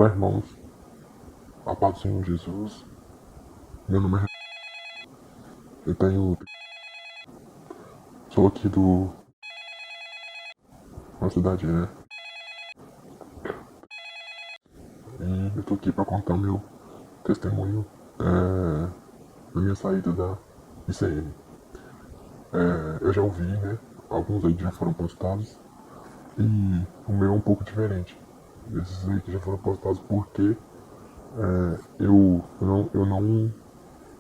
Olá, irmãos. A paz do Senhor Jesus. Meu nome é. Eu tenho. Sou aqui do. Uma cidade, né? E eu tô aqui pra contar meu testemunho da minha saída da ICM. Eu já ouvi, né? Alguns aí que já foram postados. E o meu é um pouco diferente. Esses aí que já foram postados porque eu não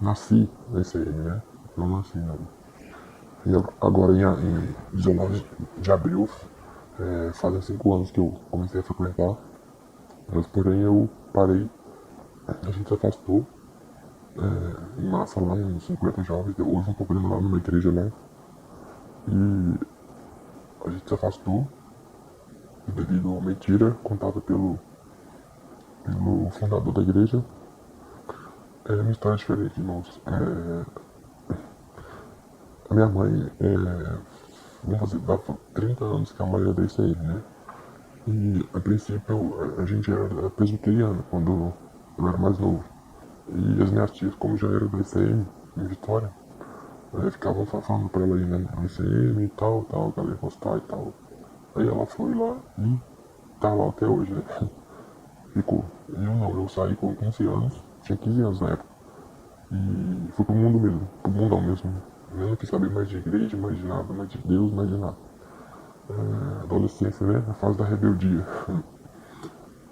nasci na ICM, né? Não nasci, não. E agora em 19 de abril, fazem 5 anos que eu comecei a frequentar, mas porém eu parei, a gente se afastou em massa lá, uns 50 jovens, houve um problema lá numa igreja lá, e a gente se afastou devido a uma mentira contada pelo fundador da igreja. É uma história diferente, irmãos. A minha mãe, vamos fazer, dá 30 anos que a mãe é da ICM, né? E a princípio a gente era presbiteriano quando eu era mais novo. E as minhas tias, como já eram da ICM, em Vitória, ficavam falando pra ela ir né, na ICM e tal, que ela ia gostar e tal. Aí ela foi lá e tá lá até hoje, né? Ficou. Eu não, eu saí com 15 anos, tinha 15 anos na época. E fui pro mundo mesmo, pro mundão mesmo. Eu não quis saber mais de igreja, mais de nada, mais de Deus, mais de nada. Adolescência, né? A fase da rebeldia.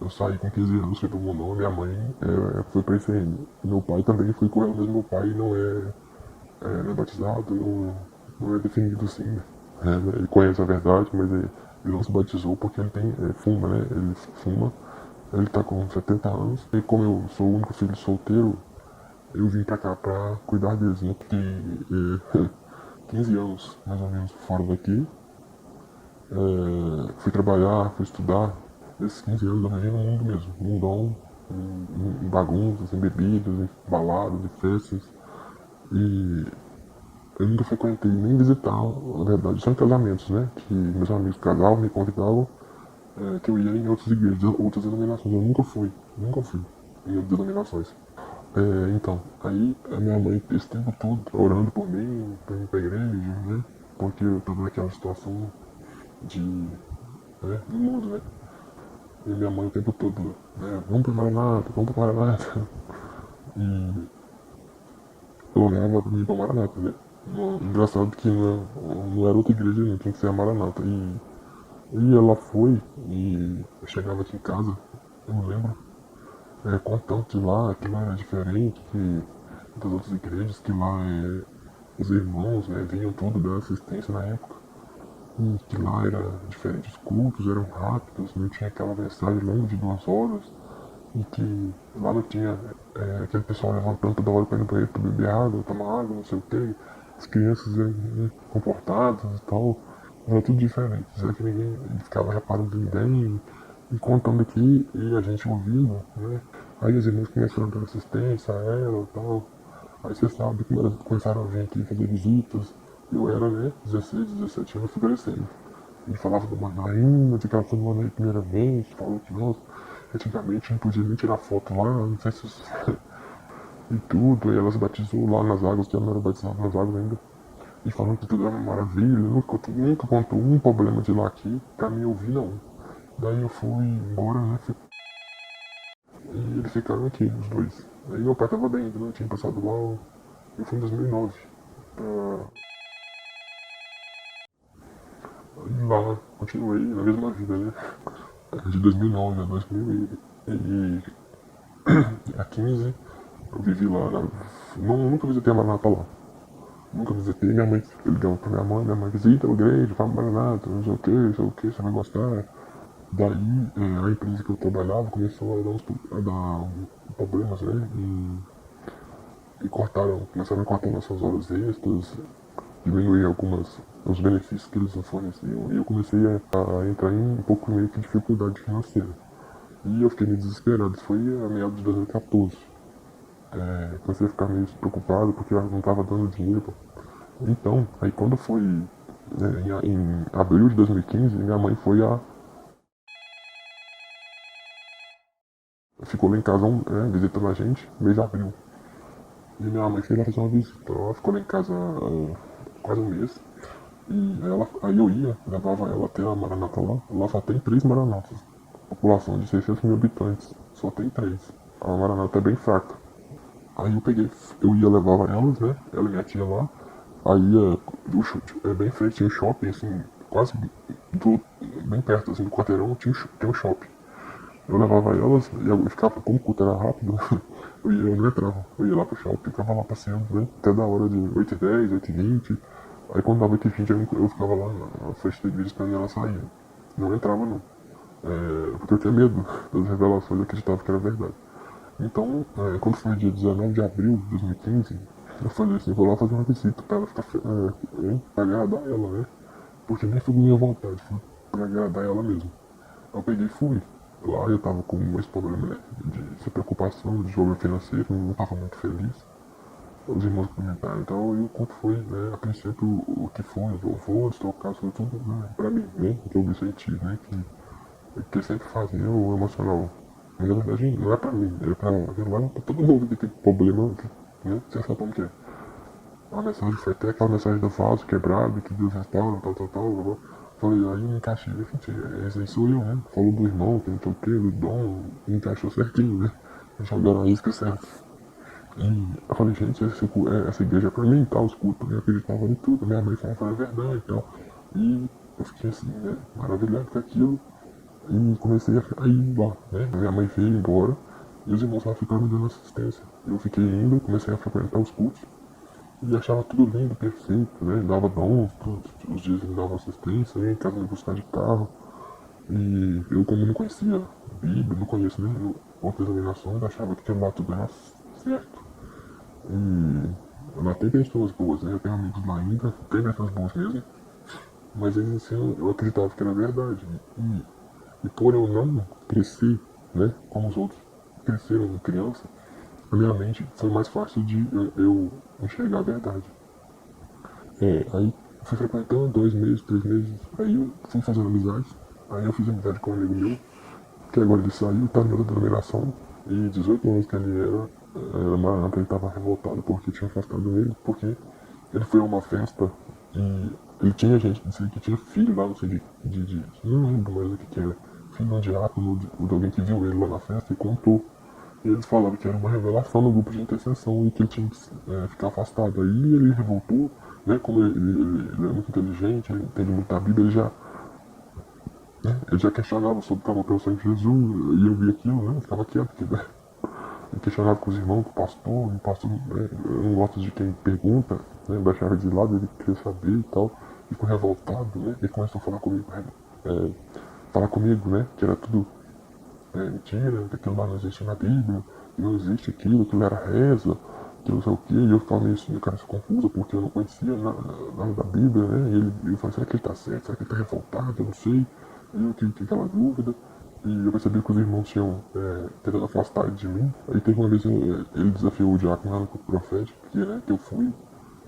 Eu saí com 15 anos, fui pro mundão, minha mãe foi pra ICM. Meu pai também foi com ela, mas meu pai não é batizado, não é definido assim, né? Ele conhece a verdade, mas ele não se batizou porque ele fuma, né? Ele fuma, ele tá com 70 anos, e como eu sou o único filho solteiro, eu vim pra cá pra cuidar deles, né? Porque 15 anos, mais ou menos, fora daqui, fui trabalhar, fui estudar. Nesses 15 anos eu arranjei no mundo mesmo, mundão, em bagunças, em bebidas, em baladas, em festas. E eu nunca frequentei nem visitar, na verdade, só em casamentos, né? Que meus amigos casavam, me convidavam, que eu ia em outras igrejas, outras denominações. Eu nunca fui em outras denominações. Então, aí a minha mãe esse tempo todo orando por mim, pra ir pra igreja, né? Porque eu tava naquela situação de, do mundo, né? E minha mãe o tempo todo, vamos pro Maranata, vamos pro Maranata. E eu olhava pra mim pra Maranata, né? Engraçado que não era outra igreja, não, tinha que ser a Maranata. E ela foi, e eu chegava aqui em casa, eu me lembro, contando que lá era diferente, que das outras igrejas, que lá os irmãos vinham tudo dar assistência na época. E que lá era diferente, os cultos eram rápidos, não tinha aquela mensagem longa de 2 horas. E que lá não tinha aquele pessoal levantando toda hora pra ir no banheiro pra beber água, tomar água, não sei o que. As crianças comportadas e tal. Era tudo diferente. Será que ninguém ficava reparando em ninguém e contando aqui e a gente ouvindo, né? Aí as irmãs começaram a dar assistência a ela e tal. Aí você sabe como elas começaram a vir aqui fazer visitas. Eu era, 16, 17 anos, fui crescendo. Ele falava do Manaína, de que ela foi no Manaína a primeira vez, falou que, nossa, antigamente não podia nem tirar foto lá, não sei se... e tudo, aí ela se batizou lá nas águas, que ela não era batizada nas águas ainda. E falando que tudo era uma maravilha, nunca contou um problema de lá aqui, pra mim ouvir não. Daí eu fui embora, né, e eles ficaram aqui, os dois. Aí meu pai tava bem, né, tinha passado lá, eu fui em 2009. Pra... E lá, continuei na mesma vida, né, de 2009 a 2015, eu vivi lá, nunca visitei a Maranata lá. Nunca visitei, minha mãe ligou pra minha mãe visita a igreja, vai pra Maranata, não sei o que, você vai gostar. Daí a empresa que eu trabalhava começou a dar problemas, né? E começaram a cortar nossas horas extras, diminuir os benefícios que eles ofereciam. E eu comecei a entrar em um pouco meio que dificuldade financeira. E eu fiquei meio desesperado, isso foi a meados de 2014. Comecei a ficar meio preocupado porque eu não estava dando dinheiro. Então, aí quando foi em abril de 2015, minha mãe foi a ficou lá em casa visitando a gente, mês de abril. E minha mãe foi lá fazer uma visita. Ela ficou lá em casa quase um mês. E aí eu ia, levava ela até a Maranata lá. Lá só tem 3 Maranatas. População de 600 mil habitantes, só tem 3. A Maranata é bem fraca. Aí eu ia levava elas, né? Ela e minha tia lá. Aí bem em frente tinha um shopping, assim, quase bem perto assim, do quarteirão tinha um shopping. Eu levava elas e eu ficava, como o culto era rápido, eu não entrava. Eu ia lá pro shopping, ficava lá passeando, né? Até da hora de 8h10, 8h20. Aí quando dava 8h20 eu ficava lá na frente da igreja esperando ela sair. Não entrava não. Porque eu tinha medo das revelações, eu acreditava que era verdade. Então, quando foi dia 19 de abril de 2015, eu falei assim, vou lá fazer uma visita pra ela ficar, pra agradar ela, né? Porque nem foi minha vontade, foi pra agradar ela mesmo. Eu peguei e fui. Lá eu tava com esse problema, né? De preocupação, de jogo financeiro, não tava muito feliz. Os irmãos comentaram, então e o quanto foi, né? A princípio, o que foi, os louvores, tocados, foi tudo, né? Pra mim, né? Que eu me senti, né? Que sempre fazem, né? O emocional. Mas na verdade não é pra mim, é pra todo mundo que tem problema, né? Você sabe como que é. A mensagem foi até aquela mensagem do vaso quebrado, que Deus restaura, tal. Falei, aí eu encaixei, gente, esse aí sou eu, né? Falou do irmão, que não sei o que, do dom, encaixou certinho, né? Jogaram a isca certa. E eu falei, gente, essa igreja é pra mim e tal, os cultos, eu acreditava em tudo, minha mãe falava a verdade e tal. E eu fiquei assim, né? Maravilhado com aquilo. E comecei a ir lá, né? Minha mãe veio embora e os irmãos lá ficaram me dando assistência. Eu fiquei indo, comecei a frequentar os cultos e achava tudo lindo, perfeito, né? Dava dons, todos os dias ele dava assistência, né? Em casa me buscar de carro. E eu, como não conhecia Bíblia, não conheço nem outras denominações, achava que lá tudo era certo. E lá tem pessoas boas, né? Eu tenho amigos lá ainda, tem pessoas boas mesmo, mas eles ensinam, eu acreditava que era verdade. E por eu não crescer, né, como os outros cresceram criança, a minha mente foi mais fácil de eu enxergar a verdade. Aí eu fui frequentando 2 meses, 3 meses, aí eu fui fazendo amizades, aí eu fiz amizade com um amigo meu, que agora ele saiu, tá em outra denominação, e 18 anos que ele era maranata, ele tava revoltado porque tinha afastado ele, porque ele foi a uma festa e ele tinha gente, não sei que tinha filho lá, não sei não lembro mais o que era, filho de um diácono, de alguém que viu ele lá na festa e contou. E eles falaram que era uma revelação no grupo de intercessão e que ele tinha que ficar afastado. Aí ele revoltou, né? Como ele é muito inteligente, ele entende muito a Bíblia, ele já questionava sobre o amor pelo sangue de Jesus, e eu vi aquilo, né? Eu ficava quieto, porque, né? Ele questionava com os irmãos, com o pastor, né? Eu não gosto de quem pergunta, né? Eu deixava de lado, ele queria saber e tal, ficou revoltado, né? Ele começou a falar comigo, né? Que era tudo mentira, que aquilo lá não existe na Bíblia, que não existe aquilo era reza, que não sei o que, e eu falei assim, eu cara, confuso, porque eu não conhecia nada da Bíblia, né? E ele falou, será que ele tá certo? Será que ele tá revoltado? Eu não sei. E eu tinha aquela dúvida. E eu percebi que os irmãos tinham tentado afastar ele de mim. Aí teve uma vez ele desafiou o diácono lá no culto profético, que eu fui.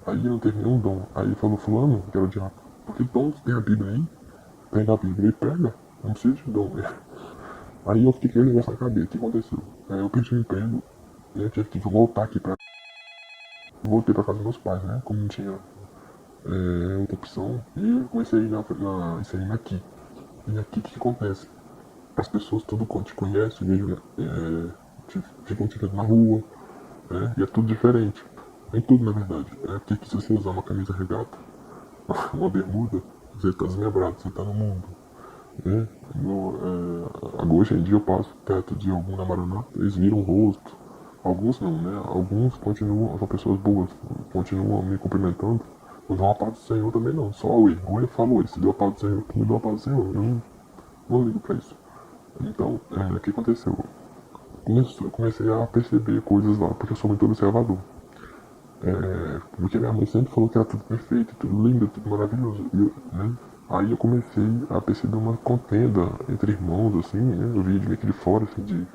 Aí não teve nenhum dom. Aí ele falou, fulano, que era o diácono, porque dons tem a Bíblia aí? Pega a Bíblia e prega. Não precisa de dom, né? Aí eu fiquei com aquele negócio na cabeça, o que aconteceu? Eu perdi o emprego, e eu tive que voltar aqui pra... Voltei pra casa dos meus pais, né? Como não tinha outra opção. E eu comecei a ir isso aí aqui. E aqui o que acontece? As pessoas tudo te conhecem, vejo, né? Ficam te vendo na rua, né? E é tudo diferente. Em tudo, na verdade. Porque aqui, se você usar uma camisa regata, uma bermuda, você tá desmembrado, você tá no mundo. Né? Hoje em dia eu passo perto de algum na Maranata, eles viram o rosto. Alguns não, né? Alguns continuam, são pessoas boas, continuam me cumprimentando. Não dão a paz do Senhor também não, só o erro. O erro falou, se deu a paz do Senhor, tu me deu a paz do Senhor. Eu não ligo pra isso. Então, o que aconteceu? Comecei a perceber coisas lá, porque eu sou muito observador. Porque minha mãe sempre falou que era tudo perfeito, tudo lindo, tudo maravilhoso. Né? Aí eu comecei a perceber uma contenda entre irmãos, assim, né? Eu via de meio que de fora, assim, de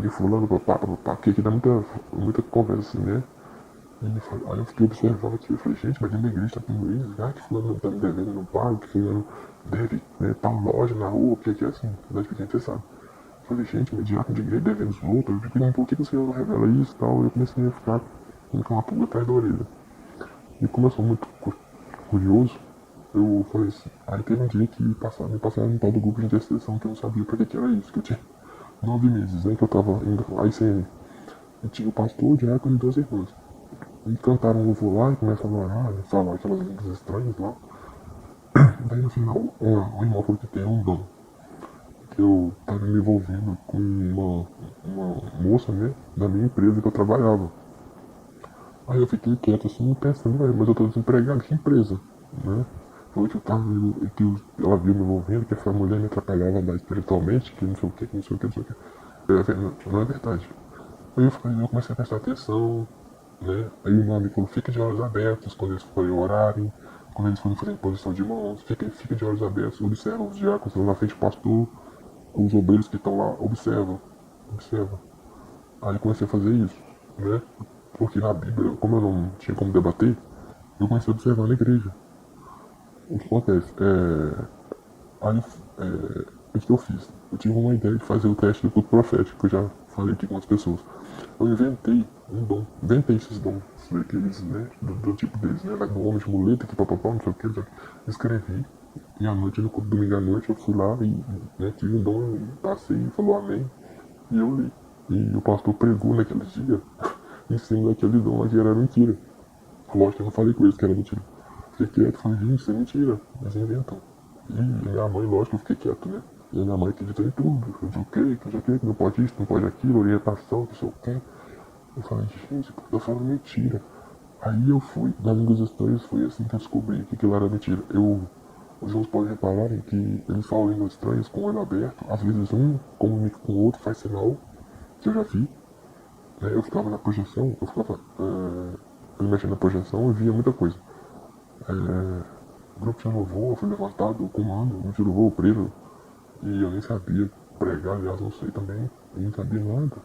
fulano, papá, porque aqui dá muita conversa, assim, né? Aí eu fiquei observando aqui, eu falei, gente, mas dentro da igreja tá tendo isso, que fulano tá me devendo, não paga, que fulano deve, né, tal loja na rua, porque aqui é assim, cidade pequena, você sabe. falei, gente, mas diácono de igreja devendo os outros. Eu fiquei, por que o Senhor não revela isso e tal? E eu comecei a ficar com uma pulga atrás da orelha. E como eu sou muito curioso, eu falei assim, aí teve um dia que me passaram no tal do grupo de intercessão, que eu não sabia pra que era isso, que eu tinha 9 meses, né, que eu tava indo à ICM. E tinha o pastor, o diácono e 2 irmãs. E cantaram um louvor lá e começaram a orar, falar aquelas línguas estranhas lá. Daí no final, o irmão falou que tem um dom. Que eu tava me envolvendo com uma moça, né, da minha empresa que eu trabalhava. Aí eu fiquei quieto assim, pensando, mas eu tô desempregado, que empresa, né? Falou que eu tava, ela viu me envolvendo, que essa mulher me atrapalhava lá espiritualmente, que não sei o que, que não sei o que, não sei o que. Não é verdade. Aí eu comecei a prestar atenção, né? Aí o meu amigo falou, fica de olhos abertos quando eles forem orarem, quando eles forem fazer posição de mãos, fica de olhos abertos, observa os diáconos, lá na frente do pastor, os obreiros que estão lá, observa. Aí eu comecei a fazer isso, né? Porque na Bíblia, como eu não tinha como debater, eu comecei a observar na igreja. O que acontece? Aí, o que eu fiz? Eu tive uma ideia de fazer o teste do culto profético, que eu já falei aqui com as pessoas. Eu inventei um dom, inventei esses dons, daqueles, né, do tipo deles, né, do homem de muleta, que papapá, não sei o que, escrevi. E à noite, no culto domingo à noite, eu fui lá e, né, tive um dom, e passei e falou amém. E eu li. E o pastor pregou naquele dia, em cima daquele dom lá que era mentira. Lógico que eu não falei com eles que era mentira. Fiquei quieto, falei, gente, isso é mentira, eles inventam. E minha mãe, lógico, eu fiquei quieto, né? E a minha mãe acreditou em tudo, não sei o que, não sei o que, não pode isso, não pode aquilo, orientação, não sei o que. Eu falei, gente, eu falo mentira. Aí eu fui, nas línguas estranhas, foi assim que eu descobri que aquilo era mentira. Os irmãos podem repararem que eles falam línguas estranhas com o olho aberto. Às vezes um comunica com o outro, faz sinal, que eu já vi. Eu ficava na projeção, eu ficava mexendo na projeção e via muita coisa. O grupo de louvor, foi levantado o comando, o grupo de louvor, o preso, e eu nem sabia pregar, aliás, não sei também, eu não sabia nada.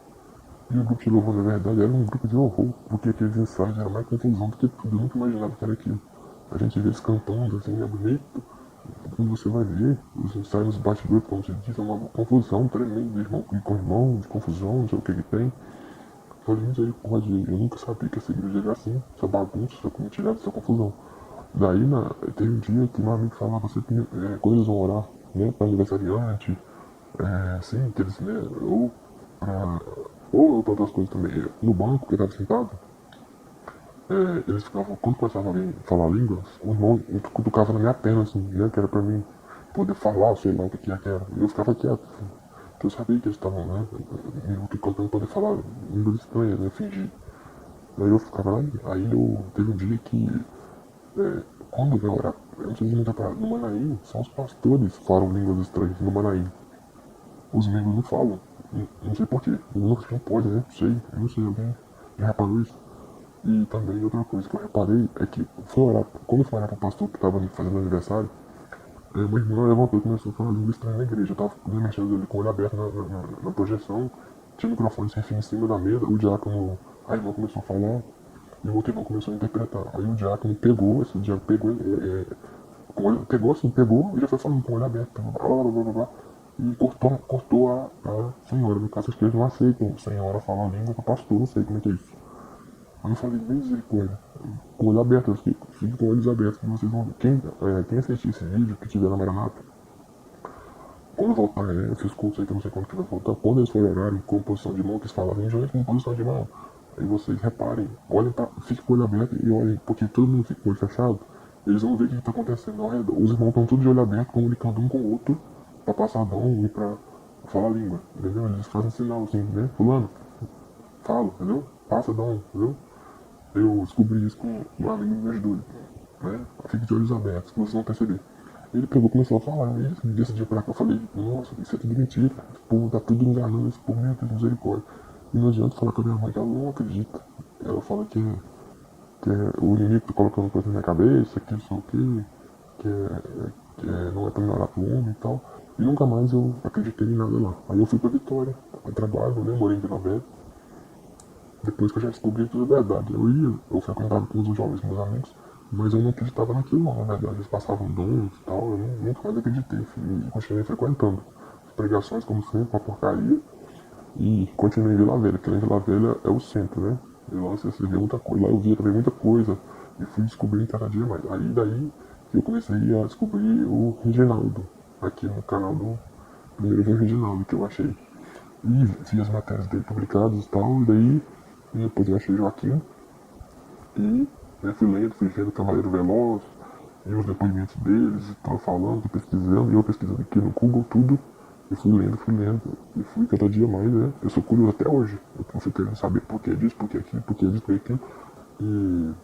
E o grupo de louvor, na verdade, era um grupo de horror, porque aqueles ensaios eram mais confusão do que tudo, eu nunca imaginava que era aquilo. A gente vê eles cantando, assim, é bonito, quando você vai ver, os ensaios nos bastidores, como você disse, é uma confusão tremenda, de irmão com irmão, de confusão, não sei o que tem. Falei, misericórdia, eu nunca sabia que essa igreja era assim, essa bagunça, essa comitiva, essa confusão. Daí teve um dia que meu amigo falava, você tem coisas vão orar, né, para aniversariante, assim, que eles, né, ou pra outras coisas também. No banco que eu tava sentado, eles ficavam, quando começava a falar línguas, o irmão cutucava na minha perna, assim, né, que era pra mim poder falar, sei lá o que era. E eu ficava quieto, assim, porque eu sabia que eles estavam, né, me cutucando pra eu poder falar línguas estranhas, né, fingir. Daí eu ficava lá, teve um dia que quando vai orar, eu não sei se você parado, no Manaim, são os pastores que falam línguas estranhas no Manaim. Os membros não falam. Não sei porquê. Não pode, né? Eu não sei, alguém já reparou isso? E também outra coisa que eu reparei é que quando eu fui orar pro pastor que estava fazendo aniversário, uma irmã levantou e começou a falar língua estranha na igreja. Eu tava mexendo ali com o olho aberto na projeção, tinha o microfone sem fio em cima da mesa, o diácono, a irmã começou a falar, e o outro irmão começou a interpretar. Aí o diácono pegou, esse diácono pegou, pegou e já foi falando com o olho aberto, blá, blá, blá, blá, blá, e cortou a senhora. No caso, acho que eles não aceitam senhora falar a língua para pastor, não sei como é que é isso. Aí eu falei, misericórdia, com o olho aberto, eu fiquei com olhos abertos, vocês vão ver. Quem assistir esse vídeo, que tiver na Maranata, quando voltar, né, esses cultos aí que eu não sei quando que vai voltar, quando eles forem orar com posição de mão, que eles falavam, gente, com posição de mão, aí vocês reparem, olhem fiquem com o olho aberto e olhem, porque todo mundo fica com o olho fechado, eles vão ver o que está acontecendo ao redor. Os irmãos estão tudo de olho aberto, comunicando um com o outro, para passar dom e para falar a língua, entendeu? Eles fazem sinal assim, né, fulano, fala, entendeu? Passa dom, entendeu? Eu descobri isso com um amigo me ajudou, né? Fique de olhos abertos, que vocês vão perceber. Ele pegou e começou a falar, e desse dia pra cá eu falei, nossa, isso é tudo mentira, esse povo tá tudo enganando, esse povo, meu Deus, misericórdia. E não adianta falar com a minha mãe que ela não acredita. Ela fala que o inimigo tá colocando coisa na minha cabeça, que não sei o quê, não é pra melhorar pro homem e tal. E nunca mais eu acreditei em nada lá. Aí eu fui pra Vitória, a trabalho, né, morei em Vila Velha. Depois que eu já descobri tudo é verdade. Eu frequentava com os jovens, meus amigos, mas eu não acreditava naquilo não, na verdade. Eles passavam dons e tal, eu nunca mais acreditei, e continuei frequentando. pregações, como sempre, uma porcaria. E continuei em Vila Velha, que lá em Vila Velha é o centro, né? E lá você vê muita coisa, lá eu via também muita coisa. E fui descobrindo cada dia mais. Aí daí que eu comecei a descobrir o Reginaldo, aqui no canal do primeiro vi o Reginaldo, que eu achei. E vi as matérias dele publicadas e tal, e daí depois eu achei Joaquim. E fui lendo, fui vendo Cavaleiro Veloz, e os depoimentos deles, e tal, falando, pesquisando, e eu pesquisando aqui no Google tudo. E fui lendo, e fui cada dia mais, né? Eu sou curioso até hoje. Eu fui querendo saber por que disso, por que aquilo, por que disso, por que aquilo. E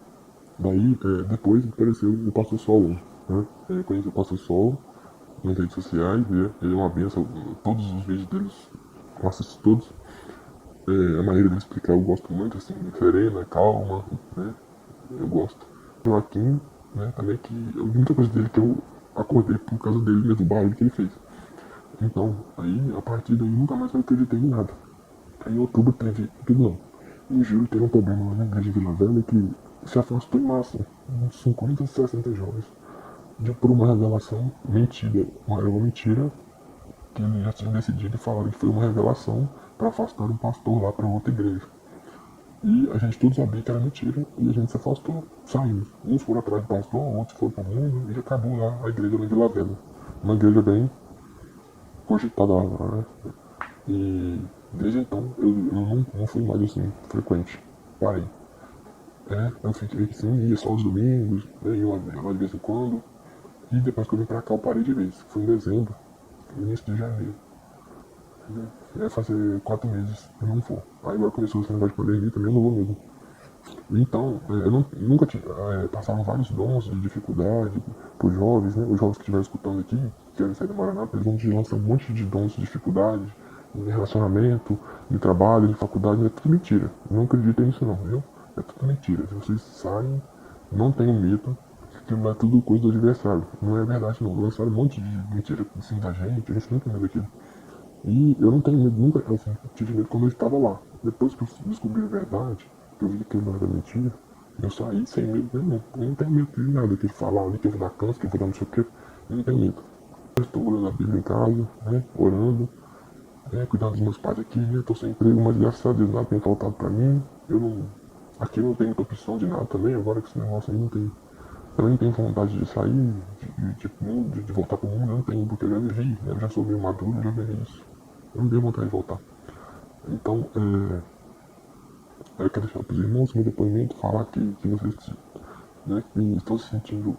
daí, depois apareceu o Pastor Solo, né? Eu conheci o Pastor Solo nas redes sociais, né? Ele é uma benção, todos os vídeos deles, eu assisto todos. A maneira dele explicar eu gosto muito, assim, serena, calma, né? Eu gosto. Joaquim, né, também que muita coisa dele que eu acordei por causa dele mesmo, do barulho que ele fez. Então, aí, a partir daí, nunca mais eu acreditei em nada. Aí, em outubro teve, tudo não. Em julho teve um problema lá na igreja de Vila Velha que se afastou em massa, uns 50, 60 jovens, por uma revelação mentira. Era uma mentira que eles já tinham decidido e falaram que foi uma revelação para afastar um pastor lá para outra igreja. E a gente tudo sabia que era mentira e a gente se afastou, saímos. Uns foram atrás do pastor, outros foram pro mundo e acabou lá a igreja lá de Vila Velha. Uma igreja bem cogitada lá, né? E desde então eu não fui mais assim, frequente. Parei. Eu fiquei assim, ia só os domingos, né, ia lá de vez em quando. E depois que eu vim pra cá eu parei de vez. Foi em dezembro, início de janeiro. Fazer 4 meses eu não vou. Aí agora começou esse negócio de pandemia também, eu não vou mesmo. Então, eu nunca tinha. Passaram vários dons de dificuldade para os jovens, né? Os jovens que estiveram escutando aqui, que querem sair do Maranata, eles vão te lançar um monte de dons de dificuldade, de relacionamento, de trabalho, de faculdade, é tudo mentira. Eu não acredito nisso não, viu? É tudo mentira. Se vocês saem, não tenham medo, que não é tudo coisa do adversário. Não é verdade não. Lançaram um monte de mentira em cima da gente, a gente não tem medo daquilo. E eu não tenho medo, nunca, assim, tive medo quando eu estava lá. Depois que eu descobri a verdade, que eu vi que não era mentira, eu saí sem medo nenhum. Eu não tenho medo de nada, que falar ali que eu vou dar câncer, que eu vou dar não sei o quê. Eu não tenho medo. Eu estou orando a Bíblia em casa, né, orando, cuidando dos meus pais aqui, né, estou sem emprego, mas graças a Deus nada tem faltado pra mim. Eu não, aqui não tem muita opção de nada também, agora que esse negócio aí não tem. Eu nem tenho vontade de sair, de voltar pro mundo, eu não tenho, porque eu já vivi, né, eu já sou meio maduro, já vivi isso. Eu não tenho vontade de voltar. Então, eu quero deixar para os irmãos meu depoimento, falar que vocês que estão se sentindo,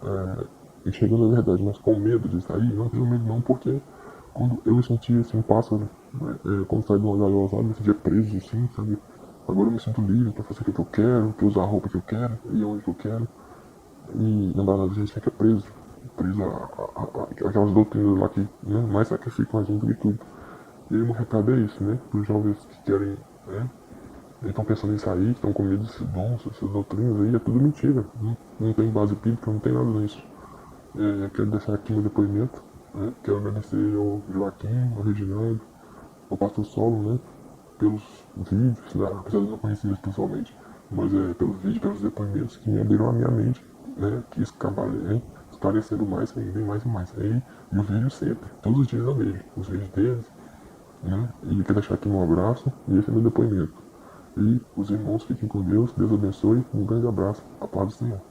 enxergando a verdade, mas com medo de sair, não tenho medo não, porque quando eu me sentia assim, um pássaro, né, quando saí de uma gaiola, eu me sentia preso, assim, sabe? Agora eu me sinto livre para fazer o que eu quero, para usar a roupa que eu quero, ir onde eu quero. E na verdade a gente fica preso aquelas doutrinas lá que, né, mais sacrificam a gente do que tudo. E aí o meu recado é isso, né? Para os jovens que querem, né? Estão pensando em sair, estão com medo desses dons, essas doutrinas aí, é tudo mentira. Não tem base bíblica, não tem nada nisso. Quero deixar aqui meu depoimento, né? Quero agradecer ao Joaquim, ao Reginaldo, ao Pastor Solo, né? Pelos vídeos, né? Apesar de eu não conhecer eles pessoalmente, mas pelos vídeos, pelos depoimentos que me abriram a minha mente, né? Que esclareceram mais ainda, mais e mais. E os vídeos sempre, todos os dias eu vejo os vídeos deles, né? E quero deixar aqui um abraço e esse é meu depoimento. E os irmãos fiquem com Deus, Deus abençoe, um grande abraço, a paz do Senhor.